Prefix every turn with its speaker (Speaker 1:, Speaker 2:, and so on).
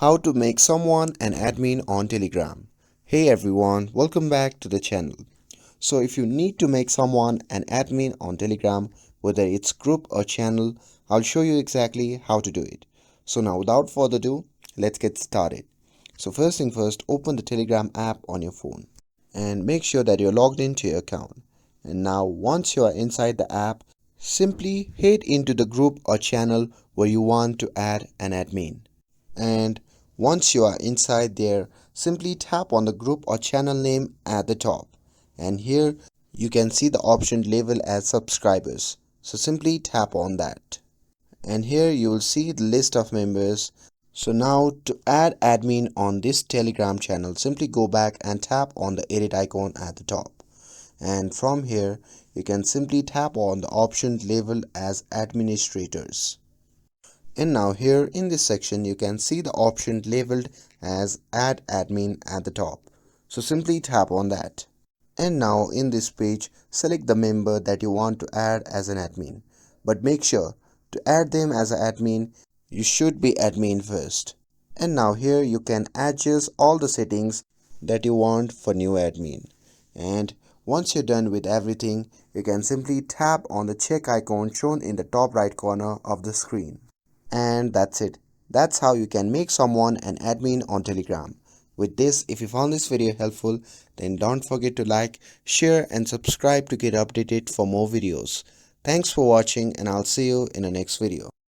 Speaker 1: How to make someone an admin on Telegram. Hey everyone, welcome back to the channel. So if you need to make someone an admin on Telegram, whether it's group or channel, I'll show you exactly how to do it. So now without further ado, let's get started. So first thing first, open the Telegram app on your phone and make sure that you're logged into your account. And now once you are inside the app, simply head into the group or channel where you want to add an admin. And once you are inside there, simply tap on the group or channel name at the top. And here you can see the option labeled as subscribers. So simply tap on that. And here you will see the list of members. So now to add admin on this Telegram channel, simply go back and tap on the edit icon at the top. And from here, you can simply tap on the option labeled as administrators. And now here in this section you can see the option labeled as add admin at the top. So simply tap on that. And now in this page select the member that you want to add as an admin. But make sure to add them as an admin, you should be admin first. And now here you can adjust all the settings that you want for new admin. And once you're done with everything, you can simply tap on the check icon shown in the top right corner of the screen. And that's it. That's how you can make someone an admin on Telegram. With this, if you found this video helpful, then don't forget to like, share and subscribe to get updated for more videos. Thanks for watching and I'll see you in the next video.